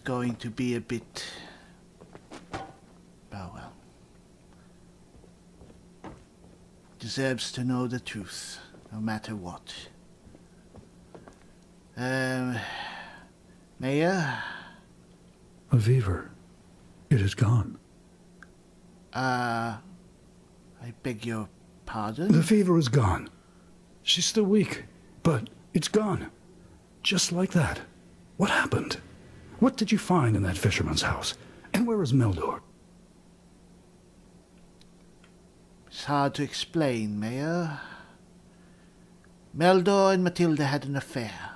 Going to be a bit, oh well, deserves to know the truth, no matter what. Mayor? A fever. It is gone. I beg your pardon? The fever is gone. She's still weak, but it's gone. Just like that. What happened? What did you find in that fisherman's house? And where is Meldor? It's hard to explain, Mayor. Meldor and Matilda had an affair,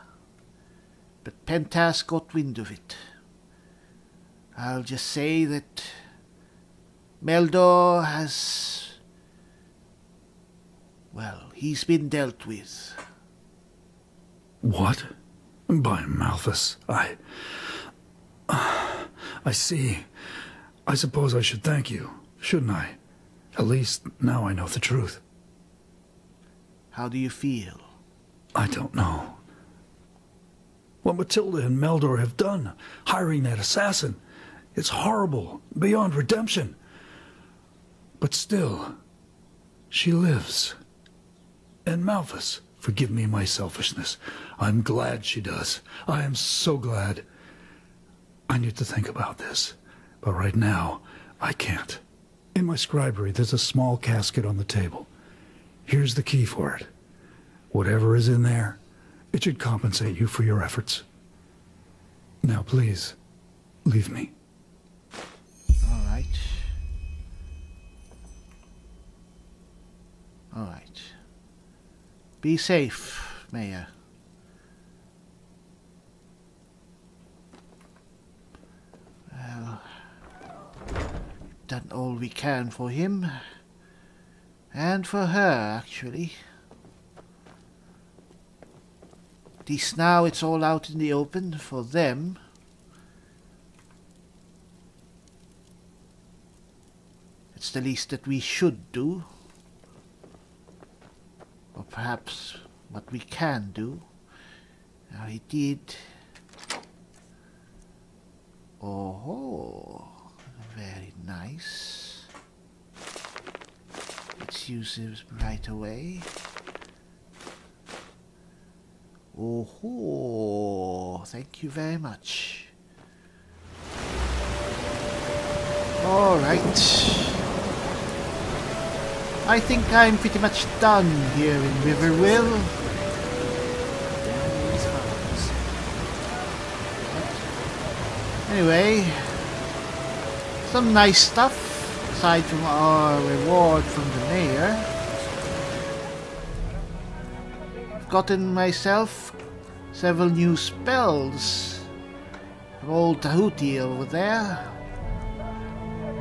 but Pentas got wind of it. I'll just say that Meldor has... well, he's been dealt with. What? By Malthus, I see. I suppose I should thank you, shouldn't I? At least now I know the truth. How do you feel? I don't know. What Matilda and Meldor have done, hiring that assassin, it's horrible, beyond redemption. But still, she lives. And Malthus, forgive me my selfishness, I'm glad she does. I am so glad. I need to think about this, but right now, I can't. In my scribery, there's a small casket on the table. Here's the key for it. Whatever is in there, it should compensate you for your efforts. Now, please, leave me. All right. All right. Be safe, Mayor. Well, done all we can for him. And for her, actually. At least now it's all out in the open for them. It's the least that we should do. Or perhaps what we can do. Now he did. Oh, very nice. Let's use this right away. Oh, thank you very much. All right. I think I'm pretty much done here in Riverville. Anyway, some nice stuff aside from our reward from the mayor. I've gotten myself several new spells from old Tahuti over there.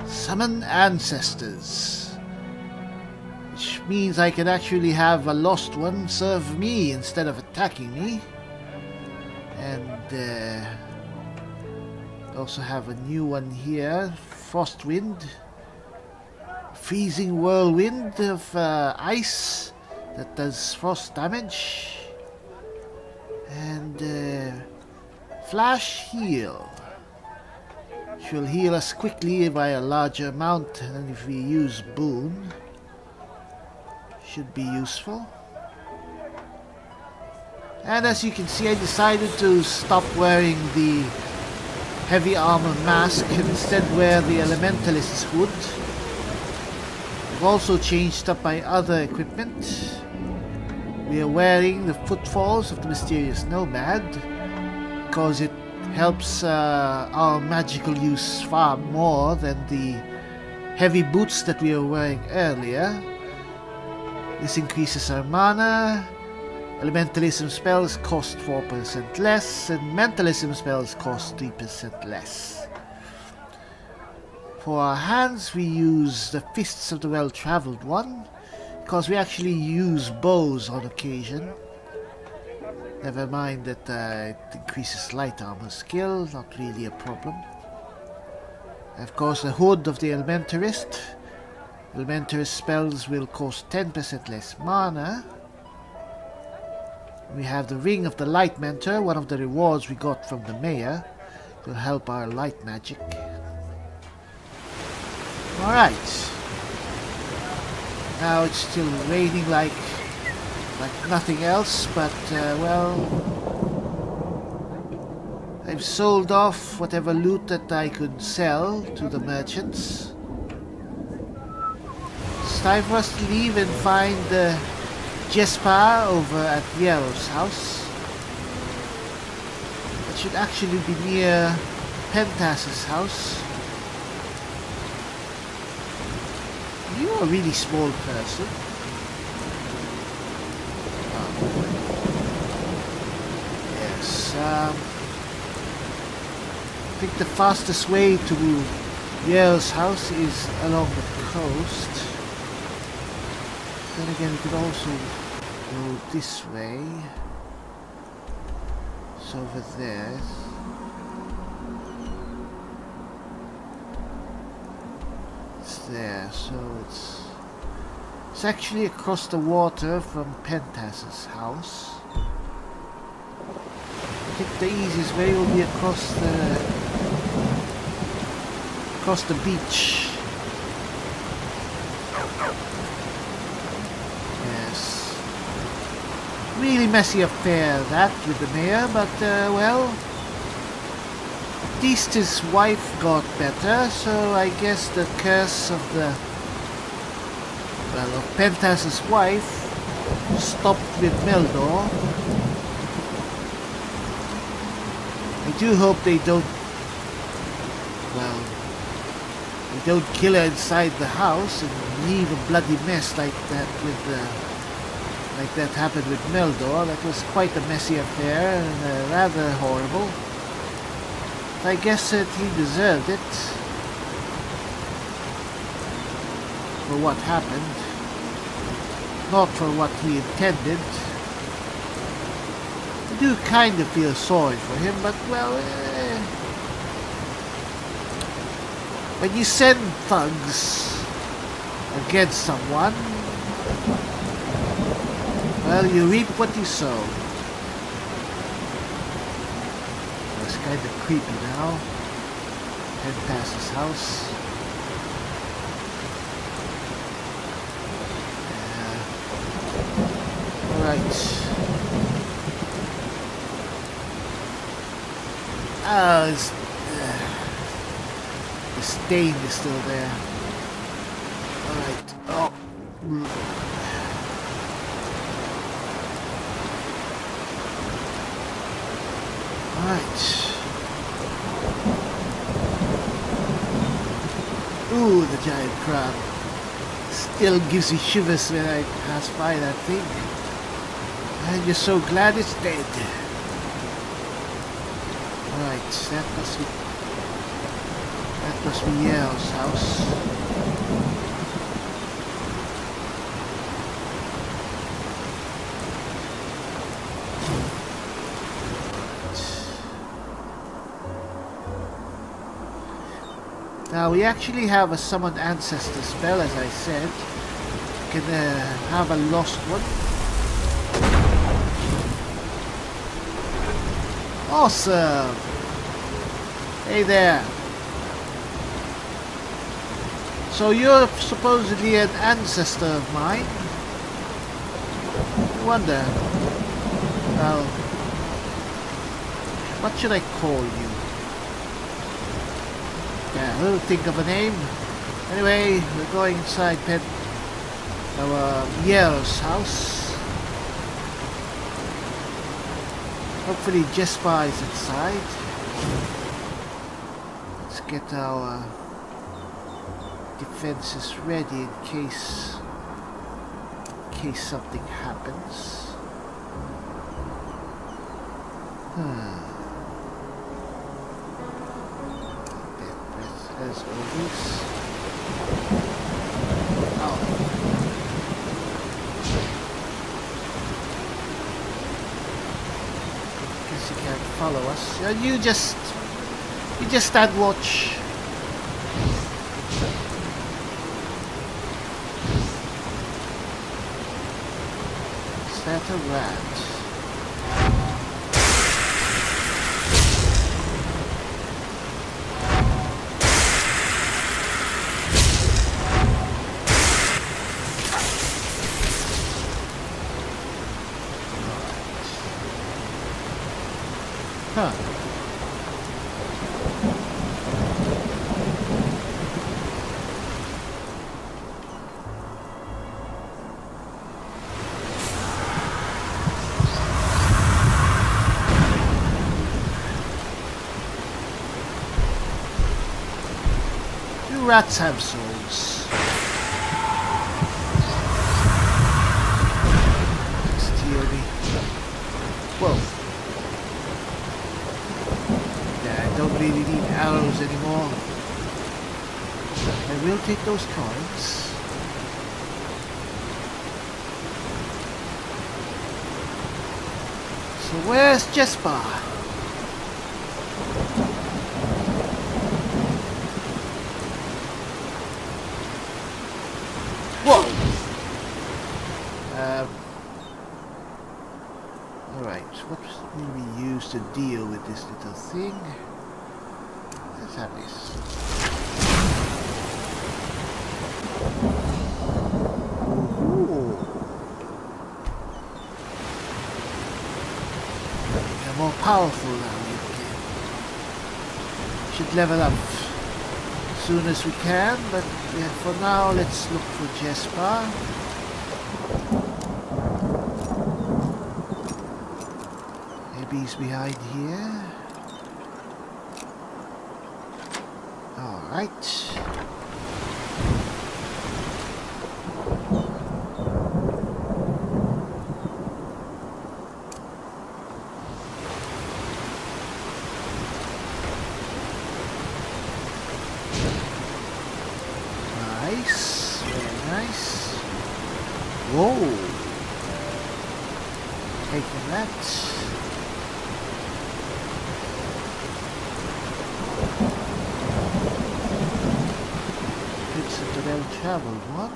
Summon ancestors, which means I can actually have a lost one serve me instead of attacking me. And also have a new one here, Frostwind, freezing whirlwind of ice that does frost damage, and flash heal, which will heal us quickly by a larger amount than if we use boon. Should be useful. And as you can see, I decided to stop wearing the heavy armor mask and instead wear the elementalist's hood. I've also changed up my other equipment. We are wearing the footfalls of the mysterious nomad because it helps our magical use far more than the heavy boots that we were wearing earlier. This increases our mana. Elementalism spells cost 4% less, and mentalism spells cost 3% less. For our hands, we use the Fists of the Well-Traveled One, because we actually use bows on occasion. Never mind that it increases light armor skill, not really a problem. Of course, the Hood of the Elementarist. Elementarist spells will cost 10% less mana. We have the Ring of the Light Mentor, one of the rewards we got from the mayor. It will help our light magic. Alright. Now it's still raining like nothing else, but well, I've sold off whatever loot that I could sell to the merchants. It's time for us to leave and find Jespar over at Yero's house. It should actually be near Pentas's house. You're a really small person. Yes, I think the fastest way to Yero's house is along the coast. Then again, we could also go this way. It's over there. It's there, so it's actually across the water from Pentas's house. I think the easiest way will be across the beach. Yes. Really messy affair that with the mayor, but well, at least his wife got better, so I guess the curse of of Pentas's wife stopped with Meldor. I do hope they don't, well, they don't kill her inside the house and leave a bloody mess like that like that happened with Meldor. That was quite a messy affair and rather horrible. I guess that he deserved it for what happened, not for what he intended. I do kind of feel sorry for him, but well, when you send thugs against someone, well, you reap what you sow. It's kind of creepy now. Head past his house. Alright. The stain is still there. Alright. Oh. Alright. Ooh, the giant crab. Still gives me shivers when I pass by that thing. I'm just so glad it's dead. Alright, that must be Yero's house. Now we actually have a summoned ancestor spell, as I said. We can have a lost one. Awesome! Hey there! So you're supposedly an ancestor of mine? I wonder. Well, what should I call you? Yeah, we'll think of a name. Anyway, we're going inside our Yero's house. Hopefully Jespar is inside. Let's get our defenses ready in case something happens. Death breath as always. Oh. Guess you can't follow us. You just stand watch. Is that a rat? Huh. Do rats have souls? Steal me. Whoa. Don't really need arrows anymore. I will take those coins. So where's Jespar? Whoa! Alright, what will we use to deal with this little thing? Let's have this. Ooh. You're more powerful now, you should level up as soon as we can, but yeah, for now let's look for Jespar. Maybe he's behind here. Alright. Nice. Very nice. Whoa. Taking that. Well-traveled one.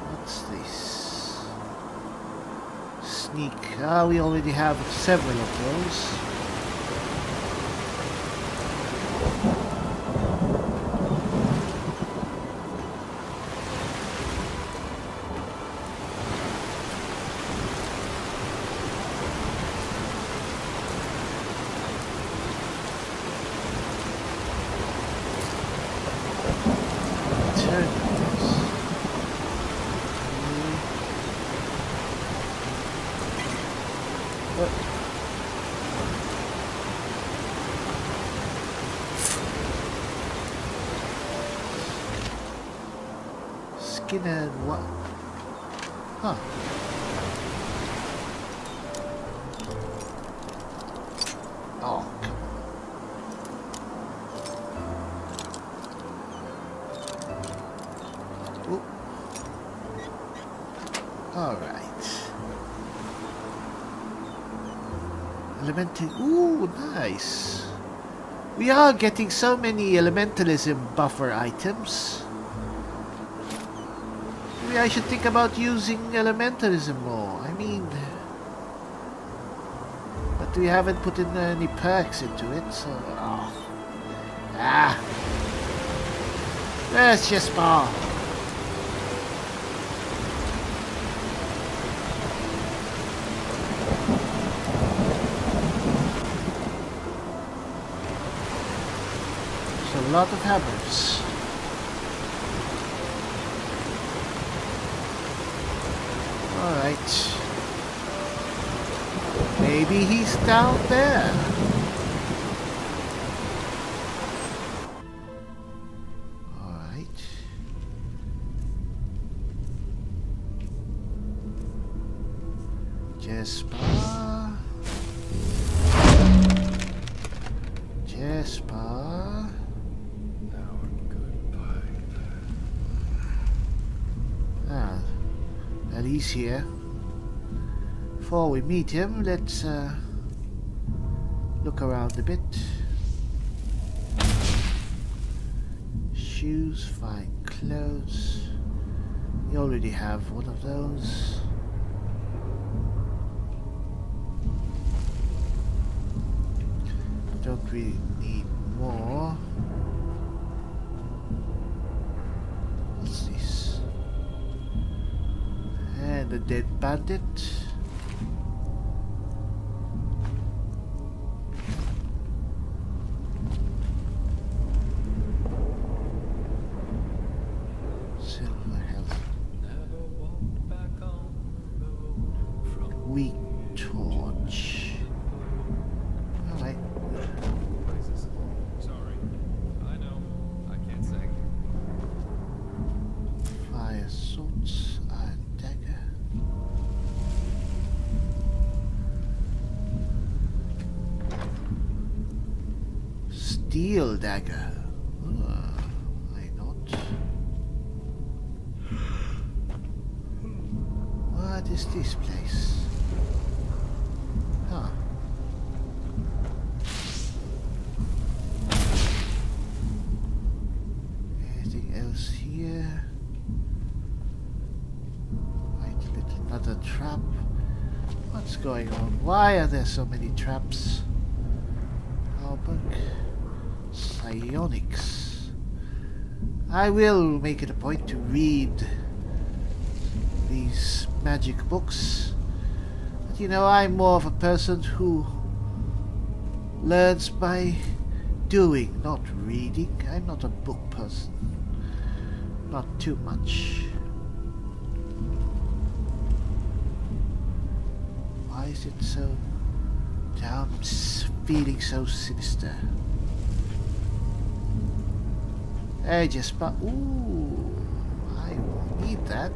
What's this? Sneak. We already have several of those. Skin and what? Huh. Oh, come on. Ooh. All right. Elemental. Ooh, nice. We are getting so many elementalism buffer items. Maybe I should think about using elementalism more. I mean, but we haven't put in any perks into it, so. Oh. Ah. Where's Jespar? A lot of hammers. Alright. Maybe he's down there. he's here. Before we meet him, let's look around a bit. Shoes, fine clothes. You already have one of those. Don't really need more. What's this? And a dead bandit. Silver health. Weak torch. Alright. Sorry. I know. I can't sing. Fire swords, iron dagger. Steel dagger. Why not? What is this place? Huh. Anything else here? Right, another trap. What's going on? Why are there so many traps? Halberd. Psionics. I will make it a point to read these magic books. But you know, I'm more of a person who learns by doing, not reading. I'm not a book person. Not too much. Why is it so down? I'm feeling so sinister. Hey, Jespar. Ooh, I need that.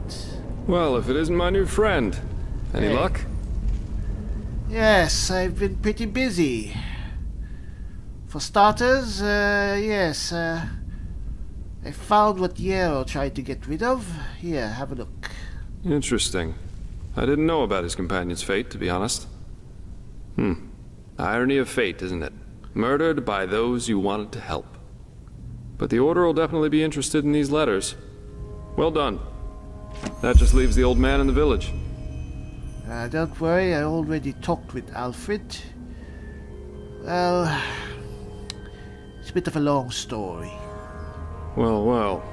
Well, if it isn't my new friend. Any luck? Yes, I've been pretty busy. For starters, yes, I found what Yero tried to get rid of. Here, have a look. Interesting. I didn't know about his companion's fate, to be honest. Irony of fate, isn't it? Murdered by those you wanted to help. But the Order will definitely be interested in these letters. Well done. That just leaves the old man in the village. Don't worry, I already talked with Alfred. Well, it's a bit of a long story. Well, well.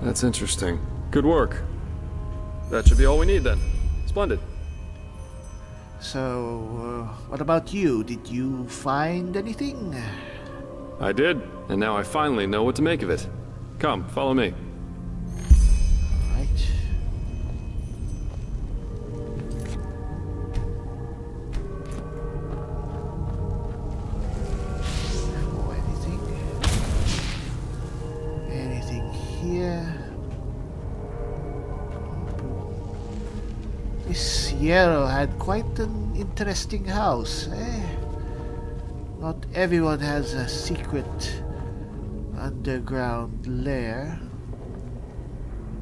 That's interesting. Good work. That should be all we need then. Splendid. So, what about you? Did you find anything? I did, and now I finally know what to make of it. Come, follow me. Right. Oh, anything here? This Yero had quite an interesting house, eh? Not everyone has a secret underground lair.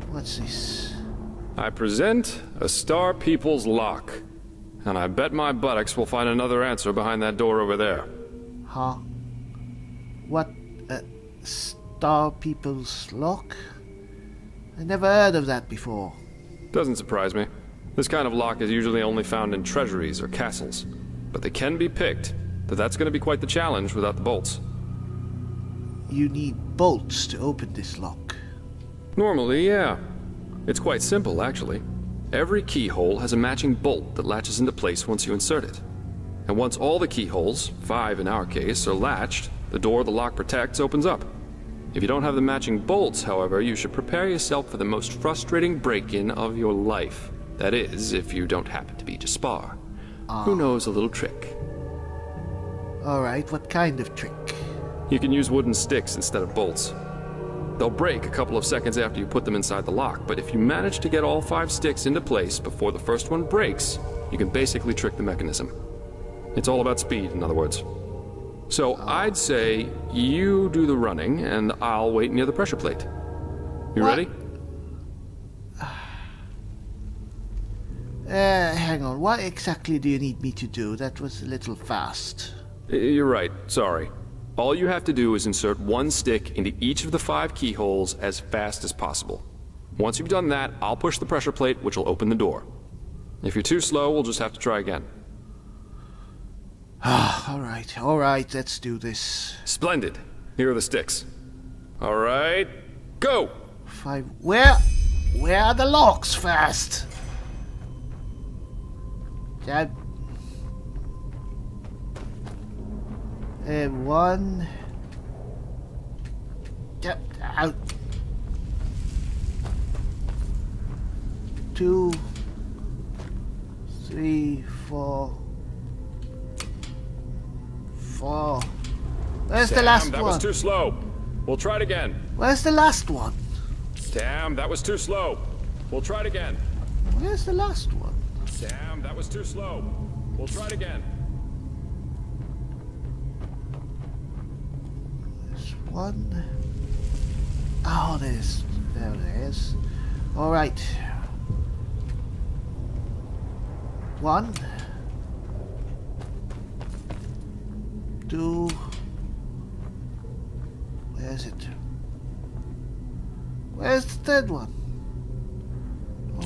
What's this? I present a Star People's lock. And I bet my buttocks will find another answer behind that door over there. Huh? What? Star People's lock? I never heard of that before. Doesn't surprise me. This kind of lock is usually only found in treasuries or castles. But they can be picked, though that's going to be quite the challenge without the bolts. You need bolts to open this lock. Normally, yeah. It's quite simple, actually. Every keyhole has a matching bolt that latches into place once you insert it. And once all the keyholes, 5 in our case, are latched, the door the lock protects opens up. If you don't have the matching bolts, however, you should prepare yourself for the most frustrating break-in of your life. That is, if you don't happen to be Jespar, who knows a little trick. Alright, what kind of trick? You can use wooden sticks instead of bolts. They'll break a couple of seconds after you put them inside the lock, but if you manage to get all 5 sticks into place before the first one breaks, you can basically trick the mechanism. It's all about speed, in other words. So I'd say you do the running, and I'll wait near the pressure plate. You ready? Hang on. What exactly do you need me to do? That was a little fast. You're right, sorry. All you have to do is insert one stick into each of the 5 keyholes as fast as possible. Once you've done that, I'll push the pressure plate, which will open the door. If you're too slow, we'll just have to try again. Alright, let's do this. Splendid. Here are the sticks. Alright, go! 5. Where are the locks first? That. 1. Get out. 2, 3, 4. 4. Where's the last one? That was too slow. We'll try it again. Where's the last one? Damn, that was too slow. We'll try it again. Where's the last one? Damn, that was too slow. We'll try it again. There's one. Oh, there it is. Alright. 1. 2. Where is it? Where's the third one?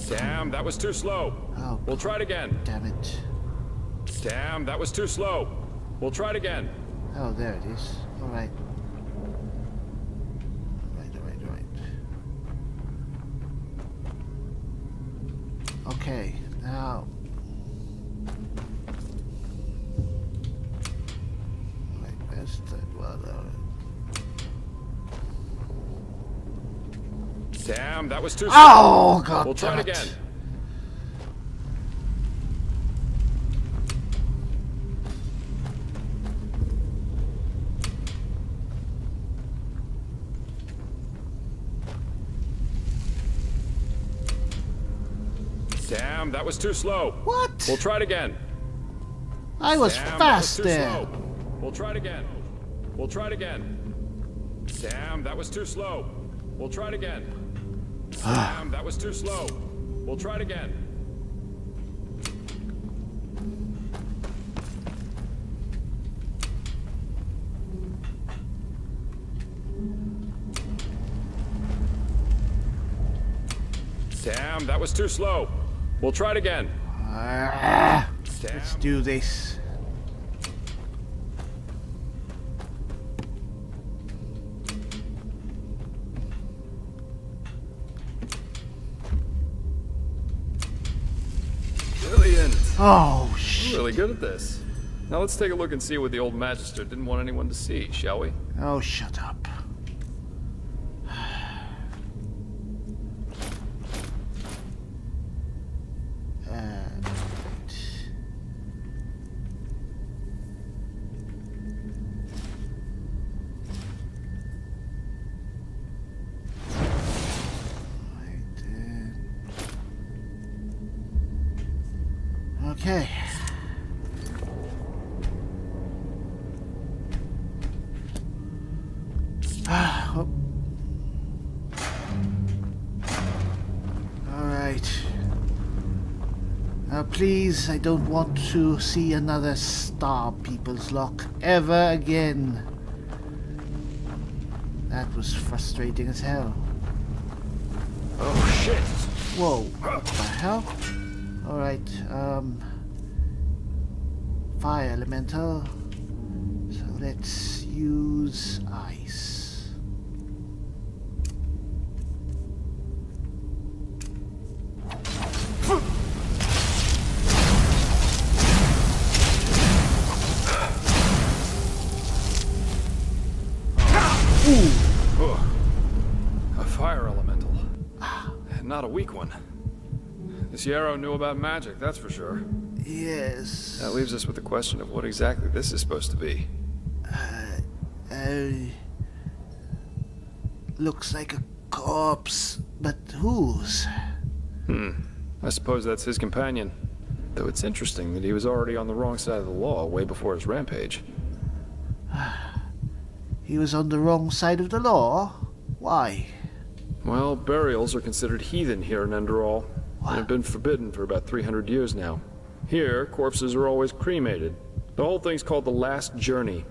Damn, that was too slow. Oh, we'll try it again. Damn it. Damn, that was too slow. We'll try it again. Oh, there it is. Alright. Right. Okay, now. Right, where's the third one? Damn, that was too slow. Oh, God. We'll try it again. Damn, that was too slow. What? We'll try it again. I was Damn, fast that was too there. slow. We'll try it again. We'll try it again. Damn, that was too slow. We'll try it again. Damn, that was too slow. We'll try it again. Damn, that was too slow. We'll try it again. Let's do this. Brilliant. Oh, shit. Really good at this. Now let's take a look and see what the old Magister didn't want anyone to see, shall we? Oh, shut up. Okay. Oh. All right. Now, please, I don't want to see another Star People's Lock ever again. That was frustrating as hell. Oh shit! Whoa! What the hell? All right. Fire elemental. So let's use ice. Ooh. A fire elemental. Not a weak one. This Yero knew about magic, that's for sure. Yes. That leaves us with the question of what exactly this is supposed to be. Looks like a corpse, but whose? I suppose that's his companion. Though it's interesting that he was already on the wrong side of the law way before his rampage. He was on the wrong side of the law? Why? Well, burials are considered heathen here in Enderal. and have been forbidden for about 300 years now. Here, corpses are always cremated. The whole thing's called the Last Journey.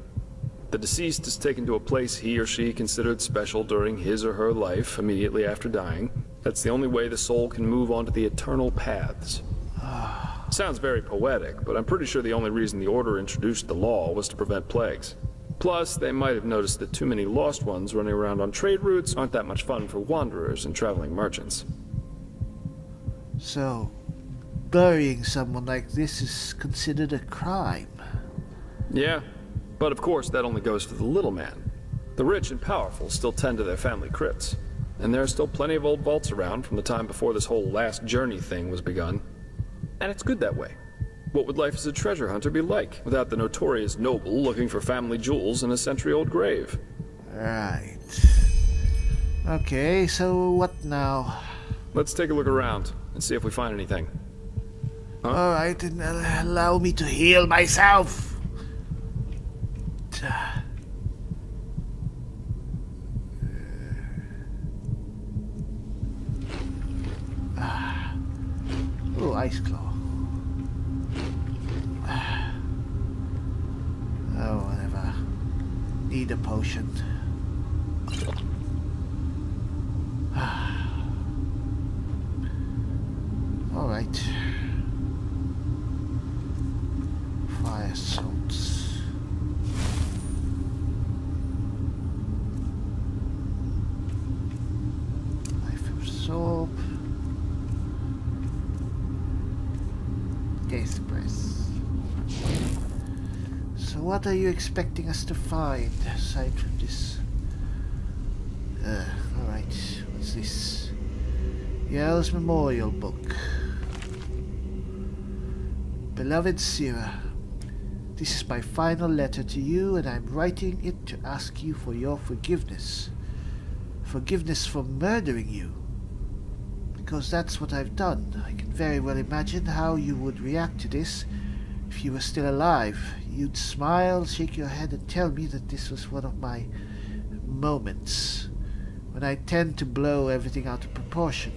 The deceased is taken to a place he or she considered special during his or her life, immediately after dying. That's the only way the soul can move on to the eternal paths. Sounds very poetic, but I'm pretty sure the only reason the Order introduced the law was to prevent plagues. Plus, they might have noticed that too many lost ones running around on trade routes aren't that much fun for wanderers and traveling merchants. So, burying someone like this is considered a crime? Yeah, but of course that only goes for the little man. The rich and powerful still tend to their family crypts. And there are still plenty of old vaults around from the time before this whole Last Journey thing was begun. And it's good that way. What would life as a treasure hunter be like without the notorious noble looking for family jewels in a century-old grave? Right. Okay, so what now? Let's take a look around and see if we find anything. Huh? Alright, and allow me to heal myself. Oh, ice claw. Oh, whatever. Need a potion. Alright. Fire salts. Life absorb. Death breath. So what are you expecting us to find aside from this? Alright, what's this? Yero's memorial book. Beloved Sarah, this is my final letter to you, and I'm writing it to ask you for your forgiveness. Forgiveness for murdering you. Because that's what I've done. I can very well imagine how you would react to this if you were still alive. You'd smile, shake your head, and tell me that this was one of my moments, when I tend to blow everything out of proportion.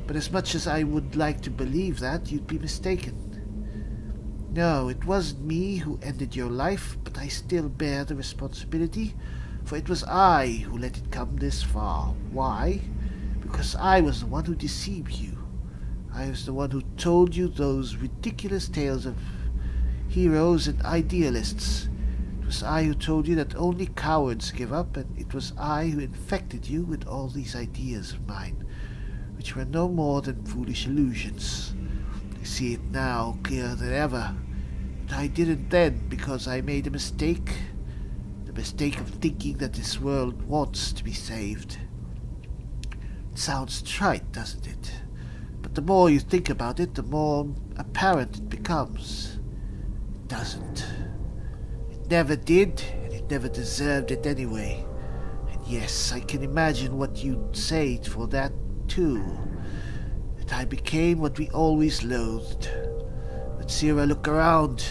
But as much as I would like to believe that, you'd be mistaken. No, it wasn't me who ended your life, but I still bear the responsibility, for it was I who let it come this far. Why? Because I was the one who deceived you. I was the one who told you those ridiculous tales of heroes and idealists. It was I who told you that only cowards give up, and it was I who infected you with all these ideas of mine, which were no more than foolish illusions. I see it now clearer than ever. But I didn't then because I made a mistake. The mistake of thinking that this world wants to be saved. It sounds trite, doesn't it? But the more you think about it, the more apparent it becomes. It doesn't. It never did, and it never deserved it anyway. And yes, I can imagine what you'd say for that too. That I became what we always loathed. But Sarah, look around.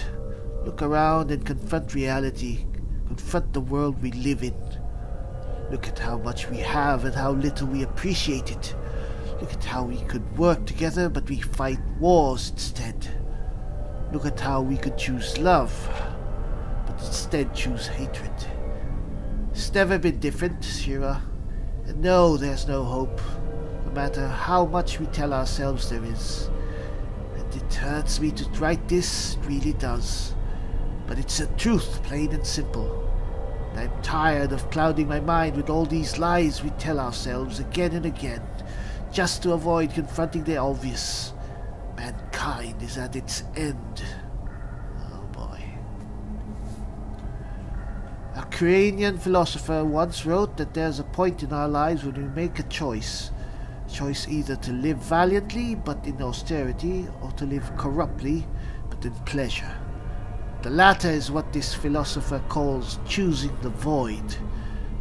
Look around and confront reality. Confront the world we live in. Look at how much we have and how little we appreciate it. Look at how we could work together, but we fight wars instead. Look at how we could choose love, but instead choose hatred. It's never been different, Shira. And no, there's no hope, no matter how much we tell ourselves there is. And it hurts me to write this, it really does. But it's the truth, plain and simple. And I'm tired of clouding my mind with all these lies we tell ourselves again and again, just to avoid confronting the obvious. Mankind is at its end. Oh boy. A Ukrainian philosopher once wrote that there's a point in our lives when we make a choice. A choice either to live valiantly but in austerity, or to live corruptly but in pleasure. The latter is what this philosopher calls choosing the void,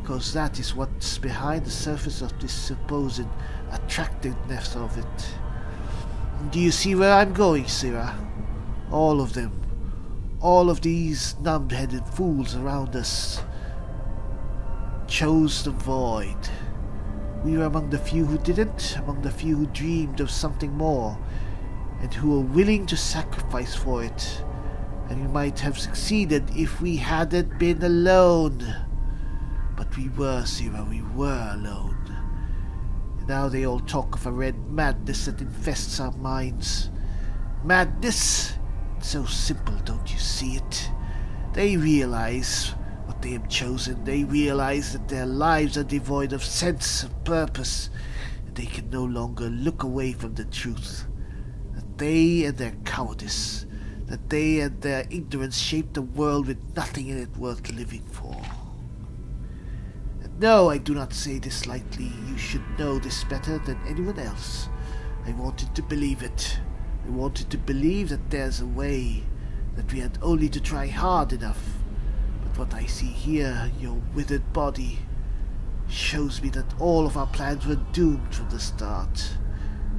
because that is what's behind the surface of this supposed attractiveness of it. Do you see where I'm going, Sarah? All of them. All of these numb-headed fools around us chose the void. We were among the few who didn't, among the few who dreamed of something more, and who were willing to sacrifice for it. And we might have succeeded if we hadn't been alone. But we were, Sira, we were alone. And now they all talk of a red madness that infests our minds. Madness? It's so simple, don't you see it? They realize what they have chosen. They realize that their lives are devoid of sense of purpose, and they can no longer look away from the truth. That they and their cowardice, that they and their ignorance shaped a world with nothing in it worth living for. And no, I do not say this lightly. You should know this better than anyone else. I wanted to believe it. I wanted to believe that there's a way, that we had only to try hard enough. But what I see here, your withered body, shows me that all of our plans were doomed from the start.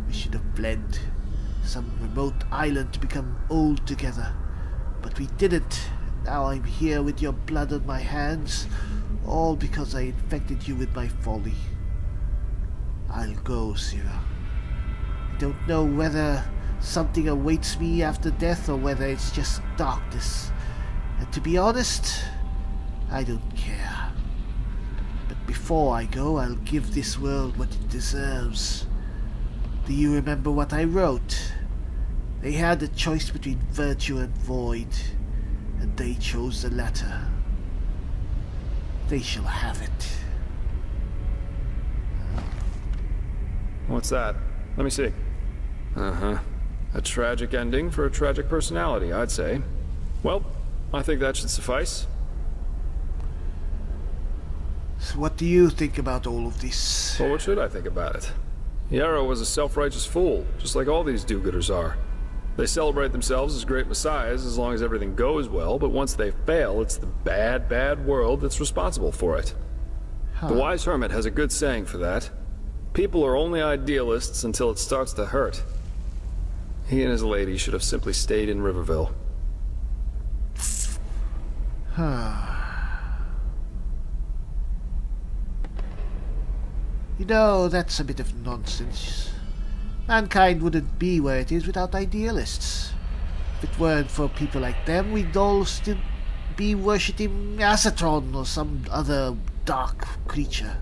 We should have fled some remote island to become old together. But we didn't. Now I'm here with your blood on my hands, all because I infected you with my folly. I'll go, Sira. I don't know whether something awaits me after death or whether it's just darkness. And to be honest, I don't care. But before I go, I'll give this world what it deserves. Do you remember what I wrote? They had a choice between virtue and void, and they chose the latter. They shall have it. What's that? Let me see. Uh-huh. A tragic ending for a tragic personality, I'd say. Well, I think that should suffice. So what do you think about all of this? Well, what should I think about it? Yero was a self-righteous fool, just like all these do-gooders are. They celebrate themselves as great messiahs as long as everything goes well, but once they fail, it's the bad, bad world that's responsible for it. The wise hermit has a good saying for that. People are only idealists until it starts to hurt. He and his lady should have simply stayed in Riverville. You know, that's a bit of nonsense. Mankind wouldn't be where it is without idealists. If it weren't for people like them, we'd all still be worshipping Asatron or some other dark creature.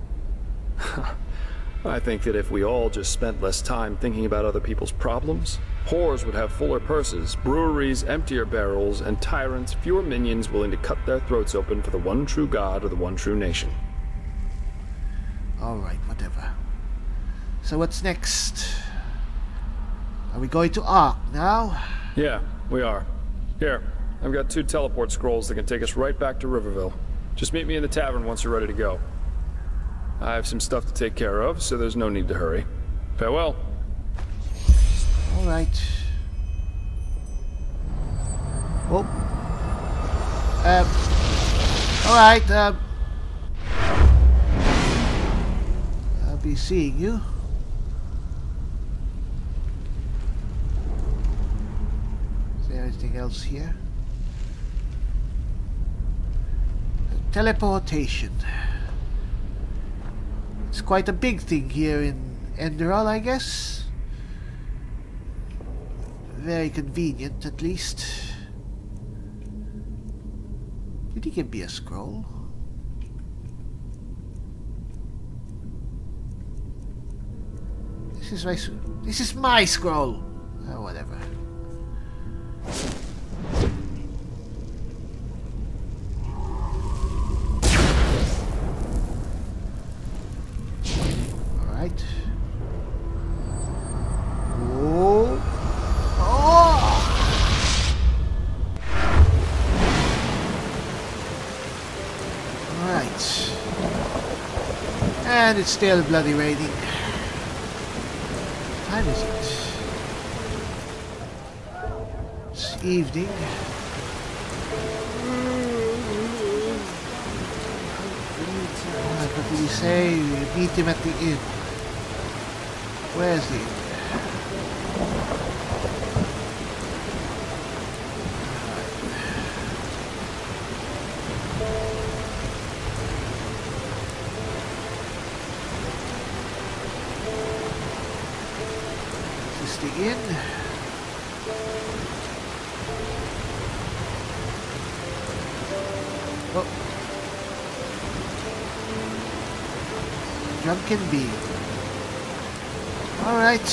I think that if we all just spent less time thinking about other people's problems, whores would have fuller purses, breweries emptier barrels, and tyrants fewer minions willing to cut their throats open for the one true god or the one true nation. Alright, whatever. So what's next? Are we going to Ark now? Yeah, we are. Here, I've got 2 teleport scrolls that can take us right back to Riverville. Just meet me in the tavern once you're ready to go. I have some stuff to take care of, so there's no need to hurry. Farewell. Alright. Oh. Alright, I'll be seeing you. Is there anything else here? Teleportation. It's quite a big thing here in Enderal, I guess. Very convenient, at least. Did he give me a scroll? This is my scroll. Oh, whatever. Alright. Oh. Oh. Alright. And it's still bloody raining. What time is it? It's evening. What did he say? We meet him at the inn. Where's the inn? dig in. Oh. Drunken bee. Alright.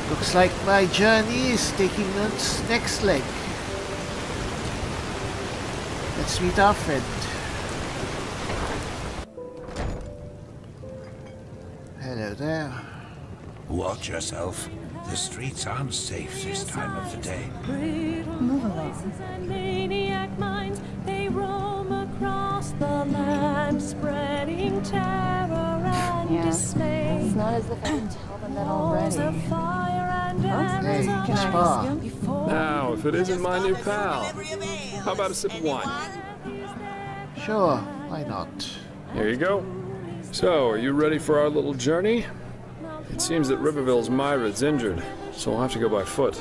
Looks like my journey is taking its next leg. Let's meet our friend. Hello there. Watch yourself. The streets aren't safe this time of the day. Move along. Maniac minds, they roam across the land, spreading terror and dismay. It's not as if I can tell them that already. Hey, Jespar. Now, if it isn't my new pal, how about a sip of wine? Sure, why not? Here you go. So, are you ready for our little journey? It seems that Riverville's Myra's injured, so we'll have to go by foot.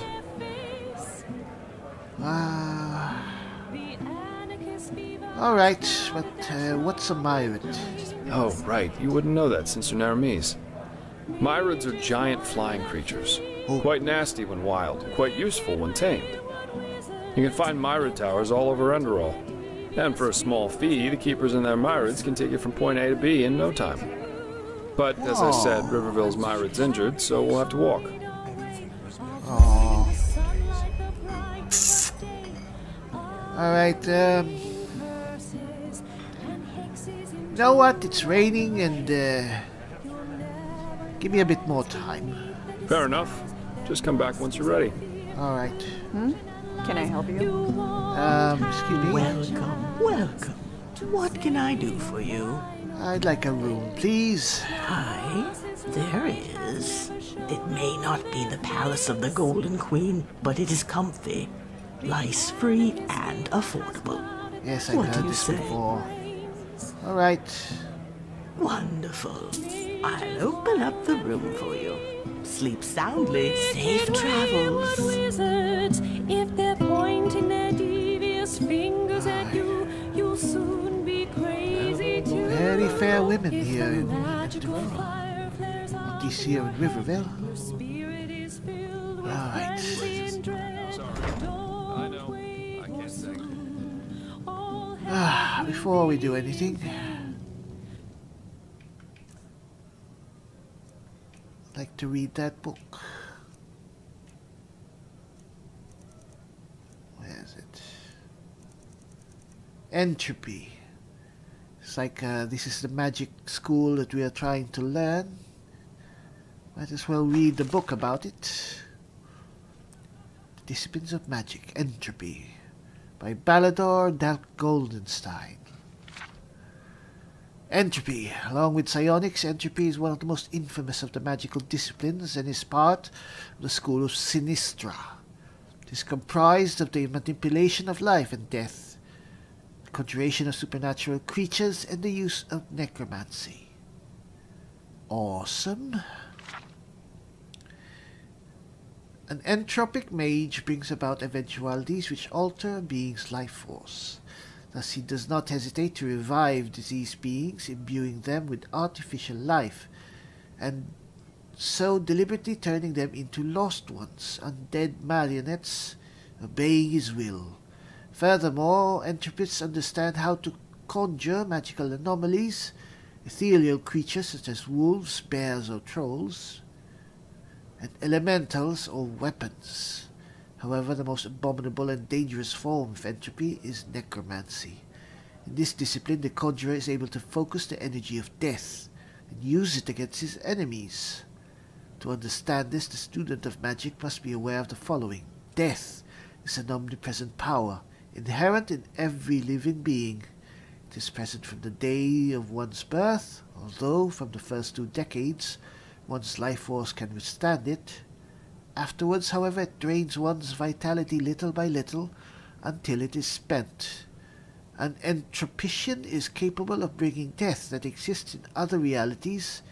Alright, but what's a myrid? Oh, right. You wouldn't know that since you're Naramese. Myrids are giant flying creatures. Quite nasty when wild, quite useful when tamed. You can find myrid towers all over Enderal. And for a small fee, the keepers and their myrids can take you from point A to B in no time. But, as I said, Riverville's myrid's injured, so we'll have to walk. Oh. Alright, you know what? It's raining and, give me a bit more time. Fair enough. Just come back once you're ready. Alright. Can I help you? Excuse me? Welcome, welcome. What can I do for you? I'd like a room, please. Hi, there is. It may not be the palace of the Golden Queen, but it is comfy, lice-free, and affordable. Yes, I've What do heard you this say? before. Alright. Wonderful. I'll open up the room for you. Sleep soundly. Safe travels. Wizards, if they're pointing their devious fingers at you, you'll soon be crazy too. Very fair women If here the in magical fire flares up, this here in Riverville. your spirit is filled with Alright. frenzy and dread. Don't I know. wait I can't for sing. soon. All Before we do anything, I'd like to read that book. Where is it? Entropy. It's like this is the magic school that we are trying to learn. Might as well read the book about it. The Disciplines of Magic, Entropy, by Ballador Dalk Goldenstein. Entropy. Along with psionics, entropy is one of the most infamous of the magical disciplines and is part of the school of Sinistra. It is comprised of the manipulation of life and death, the conjuration of supernatural creatures, and the use of necromancy. Awesome. An entropic mage brings about eventualities which alter a being's life force. Thus he does not hesitate to revive diseased beings, imbuing them with artificial life, and so deliberately turning them into lost ones, undead marionettes, obeying his will. Furthermore, entropists understand how to conjure magical anomalies, ethereal creatures such as wolves, bears, or trolls, and elementals or weapons. However, the most abominable and dangerous form of entropy is necromancy. In this discipline, the conjurer is able to focus the energy of death and use it against his enemies. To understand this, the student of magic must be aware of the following. Death is an omnipresent power, inherent in every living being. It is present from the day of one's birth, although from the first 2 decades, one's life force can withstand it. Afterwards, however, it drains one's vitality little by little until it is spent. An entropician is capable of bringing death that exists in other realities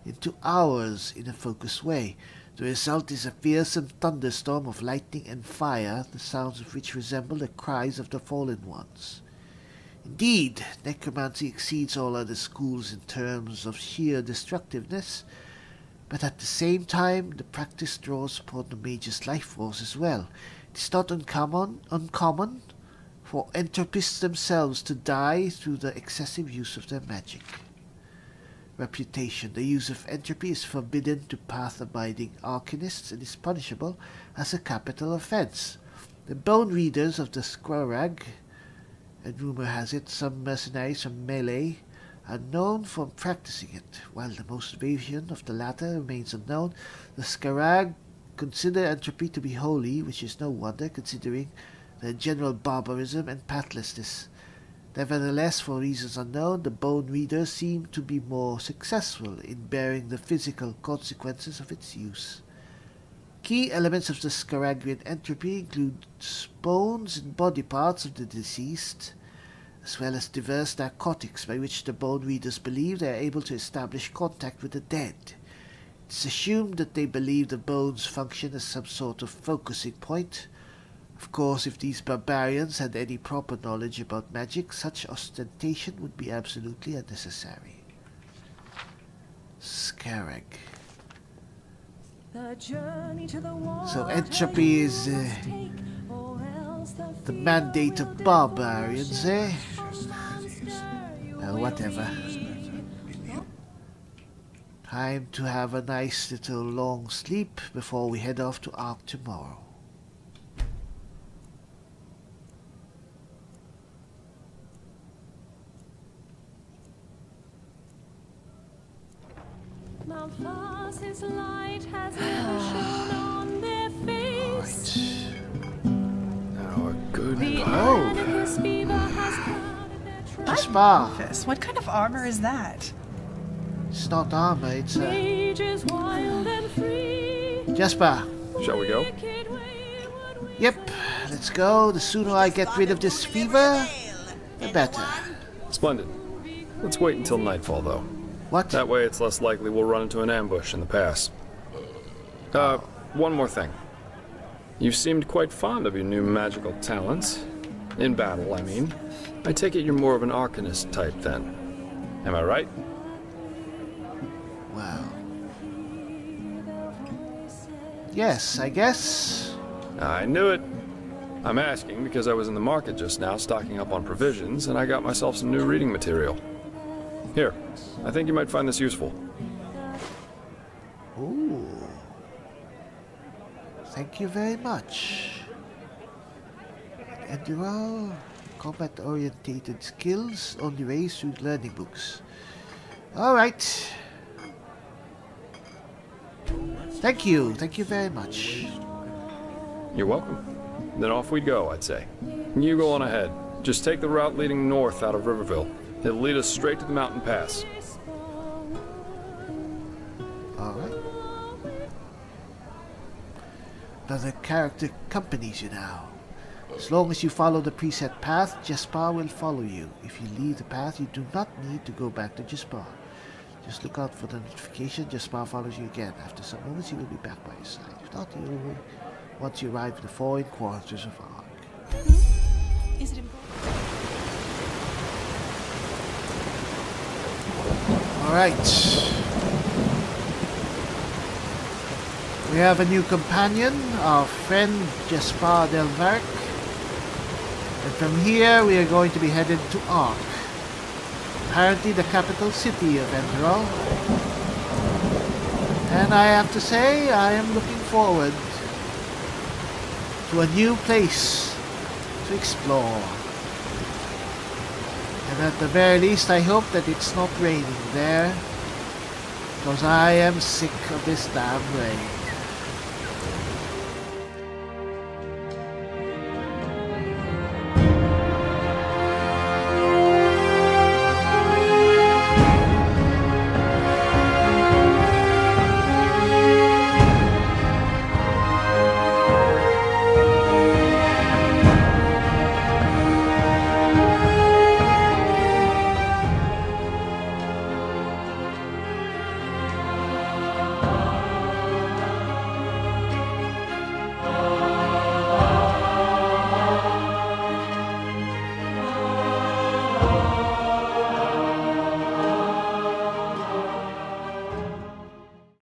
into ours in a focused way. The result is a fearsome thunderstorm of lightning and fire, the sounds of which resemble the cries of the fallen ones. Indeed, necromancy exceeds all other schools in terms of sheer destructiveness, But at the same time, the practice draws upon the mage's life force as well. It is not uncommon for entropists themselves to die through the excessive use of their magic. Reputation. The use of entropy is forbidden to path-abiding arcanists and is punishable as a capital offense. The bone readers of the Squarag, and rumor has it some mercenaries from Melee, are known for practicing it. While the motivation of the latter remains unknown, the Scarag consider entropy to be holy, which is no wonder considering their general barbarism and pathlessness. Nevertheless, for reasons unknown, the bone readers seem to be more successful in bearing the physical consequences of its use. Key elements of the Scaragrian entropy include bones and body parts of the deceased, as well as diverse narcotics by which the bone readers believe they are able to establish contact with the dead. It is assumed that they believe the bones function as some sort of focusing point. Of course, if these barbarians had any proper knowledge about magic, such ostentation would be absolutely unnecessary. Scarag. So entropy is the mandate of barbarians, eh? Well, whatever. Time to have a nice little long sleep before we head off to Ark tomorrow. His light has never shone on their face. Now a good Jespar. What kind of armor is that? It's not armor, it's Wild and free. Jespar. Shall we go? Yep, let's go. The sooner I get rid of this fever, the better. Splendid. Let's wait until nightfall, though. What? That way it's less likely we'll run into an ambush in the pass. One more thing. You seemed quite fond of your new magical talents. In battle, I mean. I take it you're more of an arcanist type, then. Am I right? Well... yes, I guess. I knew it. I'm asking because I was in the market just now stocking up on provisions, and I got myself some new reading material. Here, I think you might find this useful. Ooh. Thank you very much. Enderal, combat-orientated skills only raised through learning books. Alright. Thank you very much. You're welcome. Then off we go, I'd say. You go on ahead. Just take the route leading north out of Riverville. It'll lead us straight to the mountain pass. Alright. Another character accompanies you now. As long as you follow the preset path, Jespar will follow you. If you leave the path, you do not need to go back to Jespar. Just look out for the notification. Jespar follows you again. After some moments, he will be back by your side. If not, he will once you arrive at the foreign quarters of Ark. Is it important? Alright. We have a new companion, our friend Jespar Delvark. And from here we are going to be headed to Ark. Apparently the capital city of Enderal. And I have to say, I am looking forward to a new place to explore. And at the very least, I hope that it's not raining there, because I am sick of this damn rain.